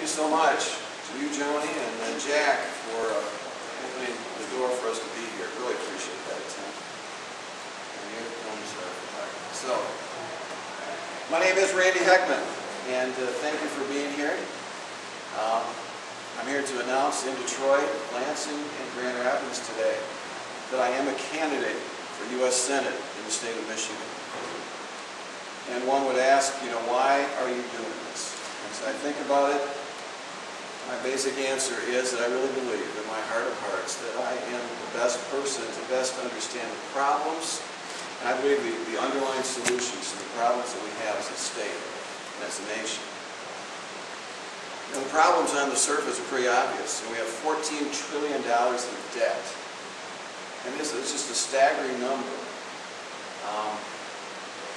you so much to you, Joni, and Jack for opening the door for us to be here. Really appreciate that. And here comes our photographer. So, my name is Randy Hekman, and thank you for being here. I'm here to announce in Detroit, Lansing, and Grand Rapids today that I am a candidate for U.S. Senate in the state of Michigan. And one would ask, why are you doing this? As I think about it, my basic answer is that I really believe in my heart of hearts that I am the best person to best understand the problems, and I believe the underlying solutions to the problems that we have as a state and as a nation. The problems on the surface are pretty obvious. We have $14 trillion in debt. And this is just a staggering number.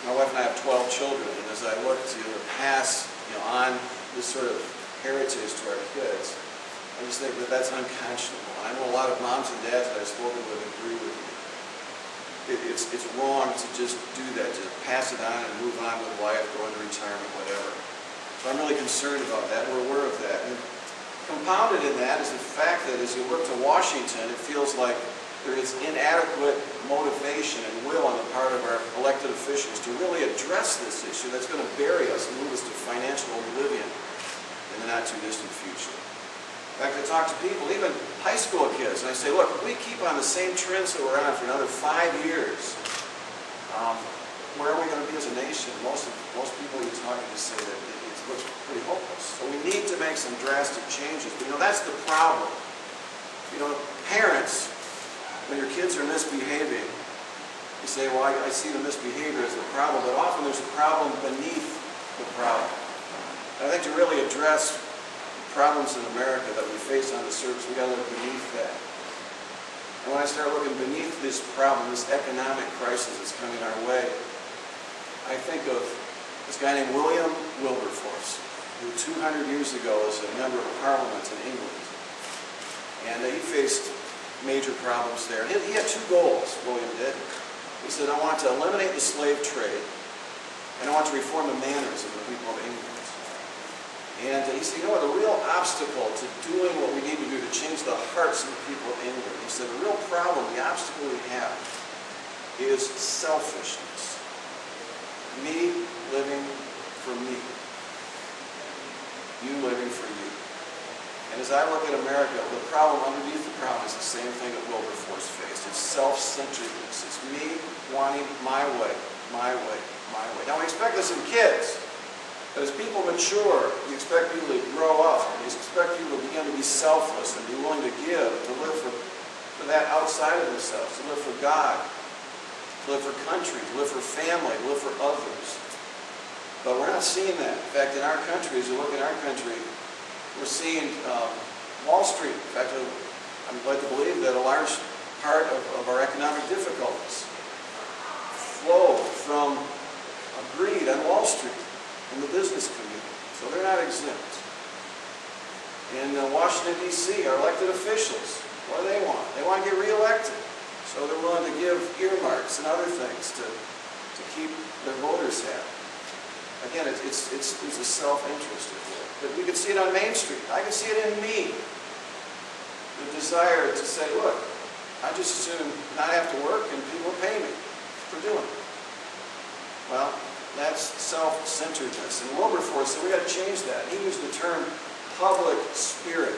My wife and I have 12 children, and as I look to pass on this sort of heritage to our kids, I just think that that's unconscionable. And I know a lot of moms and dads that I've spoken with agree with me. It's wrong to just do that, just pass it on and move on with life, go into retirement, whatever. So I'm really concerned about that. We're aware of that. And compounded in that is the fact that as you look to Washington, it feels like there is inadequate motivation and will on the part of our elected officials to really address this issue that's going to bury us and move us to financial oblivion in the not-too-distant future. In fact, I talk to people, even high school kids, and I say, look, if we keep on the same trends that we're on for another 5 years, where are we going to be as a nation? Most people you're talking to say that it looks pretty hopeless. So we need to make some drastic changes. But that's the problem. Parents, when your kids are misbehaving, you say, well, I see the misbehavior as the problem, but often there's a problem beneath the problem. And I think to really address the problems in America that we face on the surface, we've got to look beneath that. And when I start looking beneath this problem, this economic crisis that's coming our way, I think of this guy named William Wilberforce, who 200 years ago was a member of Parliament in England. And he faced major problems there. And he had two goals, William did. He said, I want to eliminate the slave trade, and I want to reform the manners of the people of England. And he said, the real obstacle to doing what we need to do to change the hearts of the people of England, he said, the real problem, the obstacle we have, is selfishness. Me living for me. You living for you. And as I look at America, the problem underneath the problem is the same thing that Wilberforce faced. It's self-centeredness. It's me wanting my way, my way, my way. Now we expect this in kids. But as people mature, you expect people to grow up. And you expect people to begin to be selfless and be willing to give, to live for that outside of themselves, to live for God, to live for country, to live for family, to live for others. But we're not seeing that. In fact, in our country, as you look at our country, we're seeing Wall Street. In fact, I'm led to believe that a large part of our economic difficulties flow from greed on Wall Street in the business community. So they're not exempt. In Washington, D.C., our elected officials, what do they want? They want to get reelected. So they're willing to give earmarks and other things to keep their voters happy. Again, it's a self-interest. But we can see it on Main Street. I can see it in me. The desire to say, look, I just as soon not have to work and people pay me for doing it. Well, that's self-centeredness. And Wilberforce said, we got to change that. He used the term public spirit.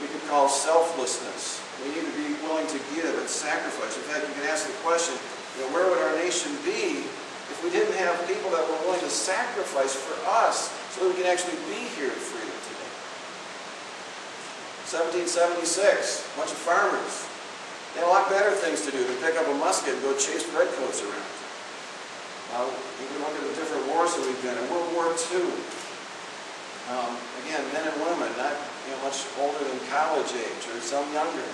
We could call selflessness. We need to be willing to give and sacrifice. In fact, you can ask the question, where would our nation be if we didn't have people that were willing to sacrifice for us so that we can actually be here in freedom today? 1776, a bunch of farmers. They had a lot better things to do than pick up a musket and go chase redcoats around. You can look at the different wars that we've been in. World War II. Again, men and women, not much older than college age or some younger.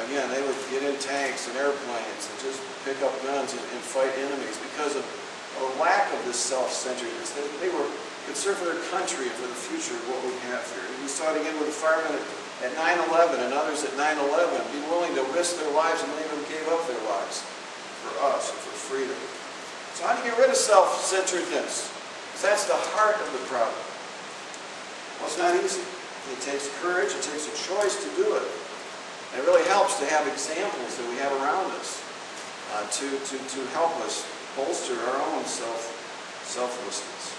Again, they would get in tanks and airplanes and just pick up guns and fight enemies because of a lack of this self-centeredness. They were concerned for their country and for the future of what we have here. And we saw it again with the firemen at 9/11 and others at 9/11, be willing to risk their lives, and many of them gave up their lives for us and for freedom. So how do you get rid of self-centeredness? Because that's the heart of the problem. Well, it's not easy. It takes courage. It takes a choice to do it. And it really helps to have examples that we have around us to help us bolster our own selflessness.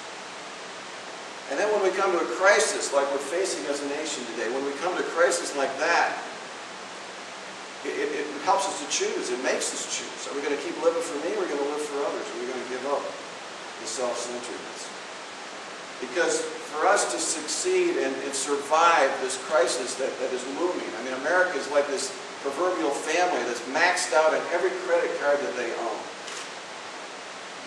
And then when we come to a crisis like we're facing as a nation today, when we come to a crisis like that, it helps us to choose. It makes us choose. Are we going to keep living for me, or are we going to live for others? Are we going to give up the self-centeredness? Because for us to succeed and survive this crisis that is looming, I mean, America is like this proverbial family that's maxed out on every credit card that they own.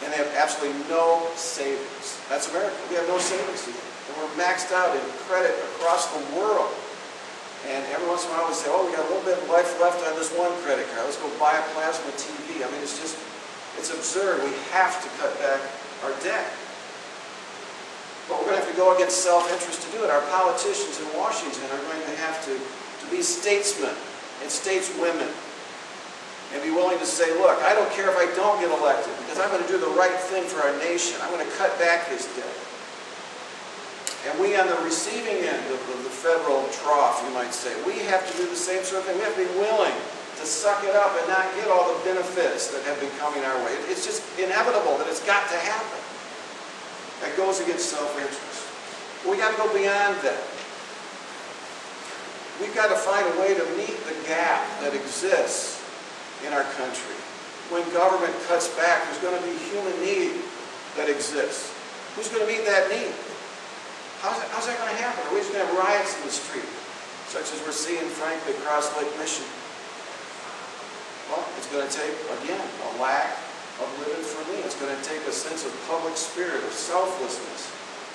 And they have absolutely no savings. That's America. We have no savings today. And we're maxed out in credit across the world. And every once in a while we say, oh, we got a little bit of life left on this one credit card. Let's go buy a plasma TV. I mean, it's absurd. We have to cut back our debt. But we're going to have to go against self-interest to do it. Our politicians in Washington are going to have to be statesmen and stateswomen and be willing to say, look, I don't care if I don't get elected because I'm going to do the right thing for our nation. I'm going to cut back his debt. And we on the receiving end of the federal trough, you might say, we have to do the same sort of thing. We have to be willing to suck it up and not get all the benefits that have been coming our way. It's just inevitable that it's got to happen. That goes against self-interest. We got to go beyond that. We've got to find a way to meet the gap that exists in our country. When government cuts back, there's going to be human need that exists. Who's going to meet that need? How's that going to happen? Are we just going to have riots in the street, such as we're seeing, frankly, across Lake Michigan? Well, it's going to take, again, a lack of living for me. It's going to take a sense of public spirit, of selflessness.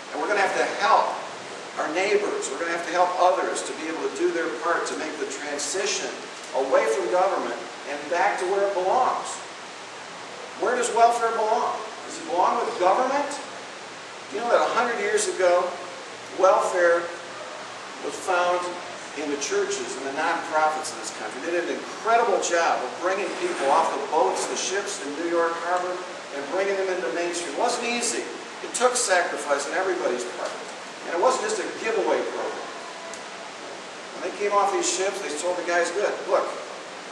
And we're going to have to help our neighbors. We're going to have to help others to be able to do their part to make the transition away from government and back to where it belongs. Where does welfare belong? Does it belong with government? Do you know that 100 years ago, welfare was found in the churches and the nonprofits in this country? They did an incredible job of bringing people off the boats, the ships in New York Harbor, and bringing them into Main Street. It wasn't easy. It took sacrifice on everybody's part. And it wasn't just a giveaway program. When they came off these ships, they told the guys, good, look,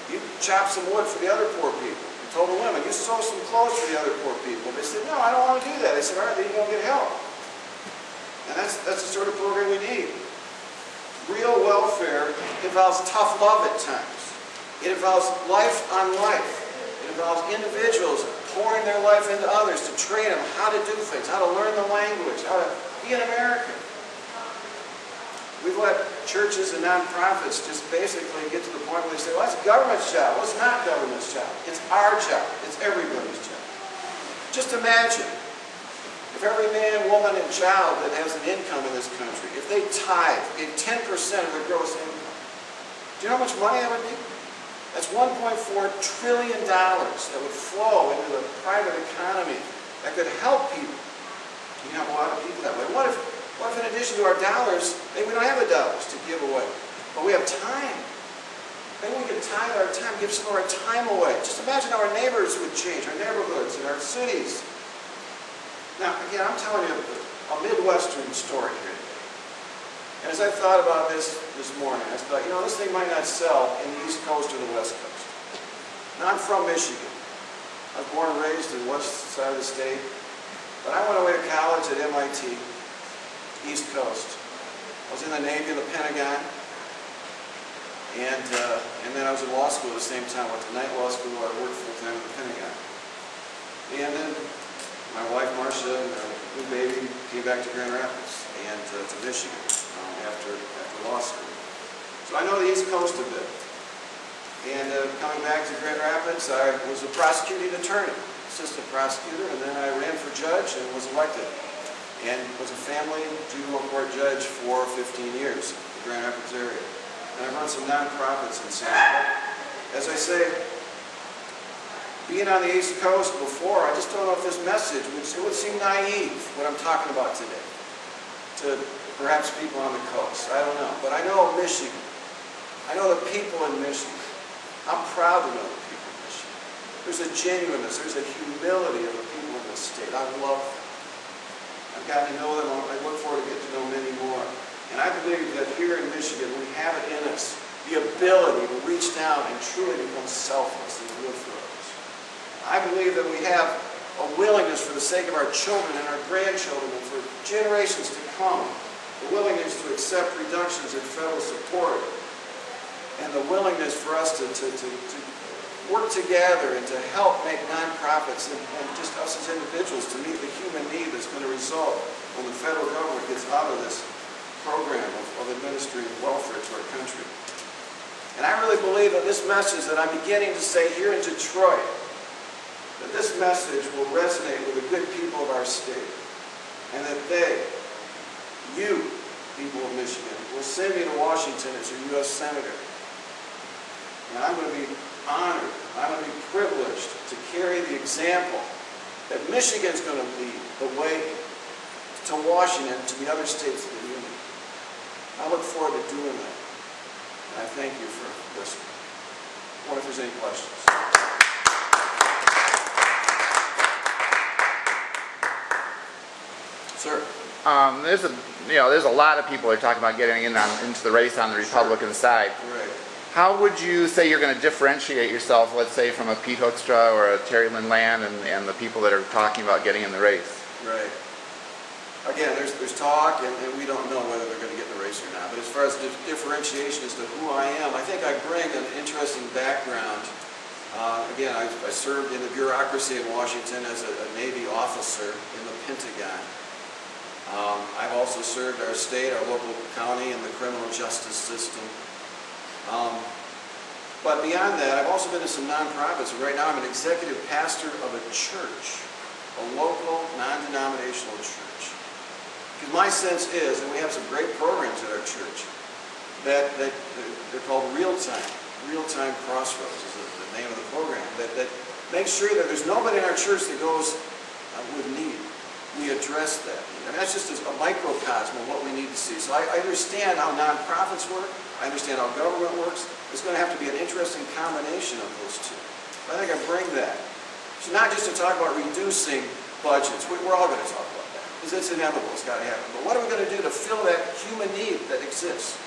you chop some wood for the other poor people. They told the women, you sew some clothes for the other poor people. They said, no, I don't want to do that. They said, all right, then you don't get help. And that's the sort of program we need. Real welfare involves tough love at times. It involves life on life. It involves individuals pouring their life into others to train them how to do things, how to learn the language, how to be an American. We've let churches and nonprofits just basically get to the point where they say, well, that's government's job. Well, it's not government's job. It's our job. It's everybody's job. Just imagine if every man, woman, and child that has an income in this country, if they tithe, gave 10% of their gross income, do you know how much money that would be? That's $1.4 trillion that would flow into the private economy that could help people. You have a lot of people that way. What if in addition to our dollars, maybe we don't have the dollars to give away, but we have time. Maybe we can tithe our time, give some of our time away. Just imagine how our neighbors would change, our neighborhoods and our cities. Now, again, I'm telling you a Midwestern story here today. And as I thought about this morning, I thought, you know, this thing might not sell in the East Coast or the West Coast. Now, I'm from Michigan. I was born and raised in the west side of the state. But I went away to college at MIT, East Coast. I was in the Navy and the Pentagon. And then I was in law school at the same time. I went to night law school. I worked full-time in the Pentagon. And then my wife, Marcia, and our new baby came back to Grand Rapids and to Michigan after law school. So I know the East Coast a bit. And coming back to Grand Rapids, I was a prosecuting attorney, assistant prosecutor, and then I ran for judge and was elected. And was a family juvenile court judge for 15 years in the Grand Rapids area. And I've run some nonprofits and so on. As I say, being on the East Coast before, I just don't know if this message would seem naive, what I'm talking about today, to perhaps people on the coast. I don't know. But I know Michigan. I know the people in Michigan. I'm proud to know the people in Michigan. There's a genuineness, there's a humility of the people in this state. I love them. I've gotten to know them. I look forward to getting to know many more. And I believe that here in Michigan, we have it in us, the ability to reach down and truly become selfless and live for others. I believe that we have a willingness for the sake of our children and our grandchildren and for generations to come, the willingness to accept reductions in federal support, and the willingness for us to work together and to help make nonprofits and just us as individuals to meet the human need that's going to result when the federal government gets out of this program of administering welfare to our country. And I really believe that this message that I'm beginning to say here in Detroit, that this message will resonate with the good people of our state, and that you, people of Michigan, will send me to Washington as your U.S. Senator. And I'm going to be honored, I'm going to be privileged to carry the example that Michigan's going to lead the way to Washington, to the other states of the Union. I look forward to doing that. And I thank you for listening. I wonder if there's any questions. Sir. There's a lot of people who are talking about getting into the race on the Republican side. Right. How would you say you're going to differentiate yourself, let's say, from a Pete Hoekstra or a Terry Lynn Land and the people that are talking about getting in the race? Right. Again, there's talk, and we don't know whether they're going to get in the race or not. But as far as differentiation as to who I am, I think I bring an interesting background. Again, I served in the bureaucracy in Washington as a Navy officer in the Pentagon. I've also served our state, our local county, in the criminal justice system. But beyond that, I've also been to some nonprofits. And right now, I'm an executive pastor of a church, a local, non-denominational church. Because my sense is, and we have some great programs at our church, that they're called Real-Time Crossroads is the name of the program, that makes sure that there's nobody in our church that goes with need. We address that. I mean, that's just a microcosm of what we need to see. So I understand how nonprofits work. I understand how government works. It's going to have to be an interesting combination of those two. But I think I bring that. So not just to talk about reducing budgets. We're all going to talk about that. Because it's inevitable. It's got to happen. But what are we going to do to fill that human need that exists?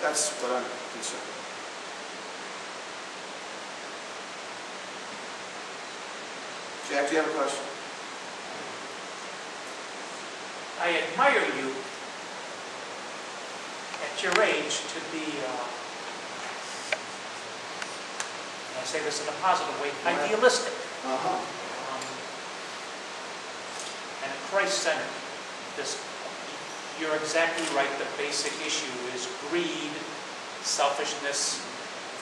That's what I'm concerned with. Jack, do you have a question? I admire you at your age to be, I say this in a positive way, idealistic. And Christ-centered. You're exactly right. The basic issue is greed, selfishness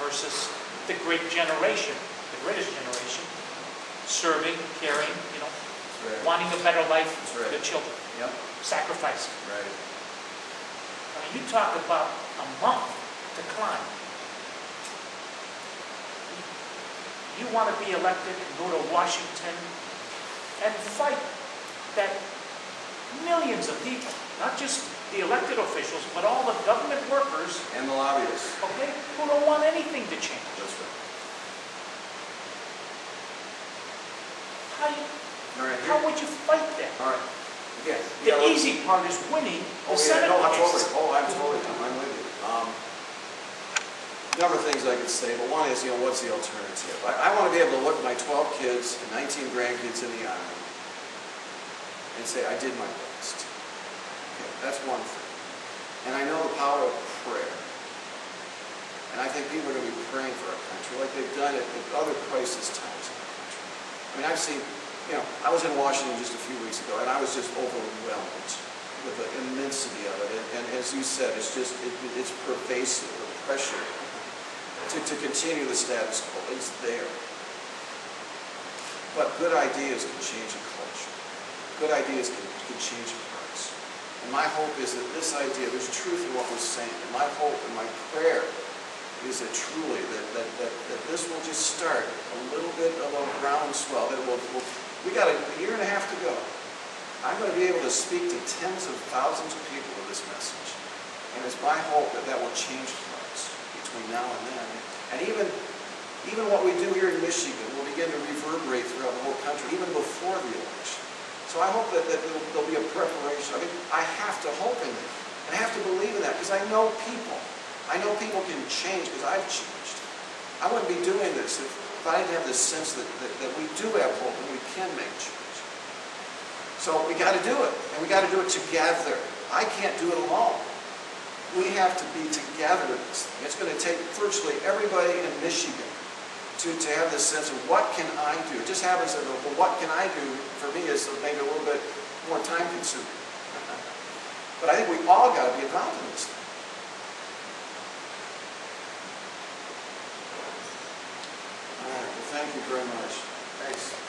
versus the great generation, the greatest generation, serving, caring, wanting a better life for the children. Yep. Sacrificing. Right. You talk about a month to climb. You want to be elected and go to Washington and fight that millions of people, not just the elected officials, but all the government workers and the lobbyists, okay, who don't want anything to change. That's right. How would you fight that? All right. Again, the easy part is winning the Senate race. I'm with you. A number of things I could say, but one is, what's the alternative? I want to be able to look at my 12 kids and 19 grandkids in the eye and say, I did my best. Okay, that's one thing. And I know the power of prayer. And I think people are going to be praying for our country like they've done it at other crisis times in our country. I mean, I've seen, I was in Washington just a few weeks ago, and I was just overwhelmed with the immensity of it. And as you said, it's pervasive, the pressure to continue the status quo. It's there. But good ideas can change a culture. Good ideas can change hearts. And my hope is that this idea, there's truth in what we're saying. And my hope and my prayer is that truly that this will just start a little bit of a groundswell. That we got a year and a half to go. I'm going to be able to speak to tens of thousands of people with this message. And it's my hope that will change hearts between now and then. And even what we do here in Michigan will begin to reverberate throughout the whole country, even before the election. So I hope that there'll be a preparation. I mean, I have to hope in that. And I have to believe in that because I know people. I know people can change because I've changed. I wouldn't be doing this if I didn't have this sense that we do have hope and we can make change. So we got to do it, and we got to do it together. I can't do it alone. We have to be together in this thing. It's going to take virtually everybody in Michigan to have this sense of what can I do. It just happens that, well, what can I do for me is maybe a little bit more time consuming. But I think we all got to be involved in this thing. All right, well, thank you very much. Thanks.